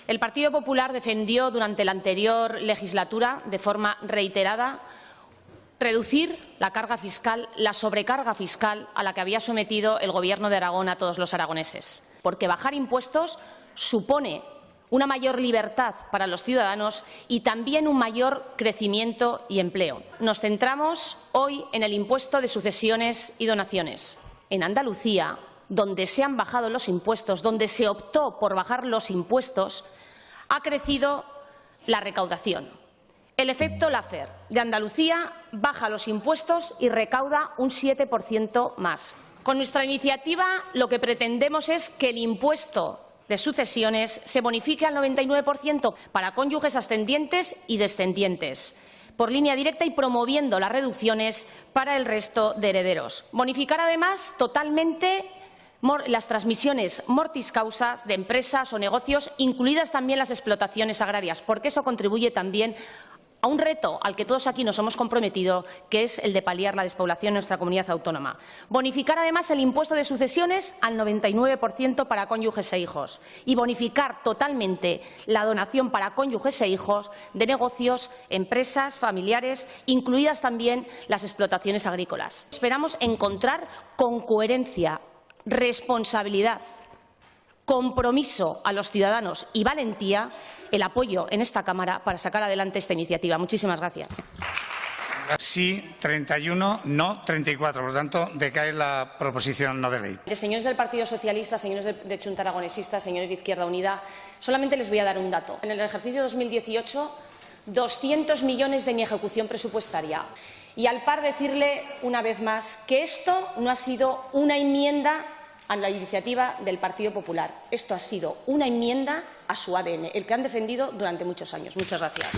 El Partido Popular defendió durante la anterior legislatura, de forma reiterada, reducir la carga fiscal, la sobrecarga fiscal a la que había sometido el Gobierno de Aragón a todos los aragoneses. Porque bajar impuestos supone una mayor libertad para los ciudadanos y también un mayor crecimiento y empleo. Nos centramos hoy en el impuesto de sucesiones y donaciones. En Andalucía, donde se han bajado los impuestos, donde se optó por bajar los impuestos, ha crecido la recaudación. El efecto Laffer de Andalucía baja los impuestos y recauda un 7% más. Con nuestra iniciativa lo que pretendemos es que el impuesto de sucesiones se bonifique al 99% para cónyuges ascendientes y descendientes, por línea directa y promoviendo las reducciones para el resto de herederos. Bonificar además totalmente las transmisiones mortis causas de empresas o negocios, incluidas también las explotaciones agrarias, porque eso contribuye también a un reto al que todos aquí nos hemos comprometido, que es el de paliar la despoblación en nuestra comunidad autónoma. Bonificar además el impuesto de sucesiones al 99% para cónyuges e hijos y bonificar totalmente la donación para cónyuges e hijos de negocios, empresas, familiares, incluidas también las explotaciones agrícolas. Esperamos encontrar con coherencia, responsabilidad, compromiso a los ciudadanos y valentía el apoyo en esta Cámara para sacar adelante esta iniciativa. Muchísimas gracias. Sí, 31, no 34. Por lo tanto, decae la proposición no de ley. Señores del Partido Socialista, señores de Chunta Aragonesista, señores de Izquierda Unida, solamente les voy a dar un dato. En el ejercicio 2018, 200 millones de mi ejecución presupuestaria. Y al par decirle una vez más que esto no ha sido una enmienda a la iniciativa del Partido Popular. Esto ha sido una enmienda a su ADN, el que han defendido durante muchos años. Muchas gracias.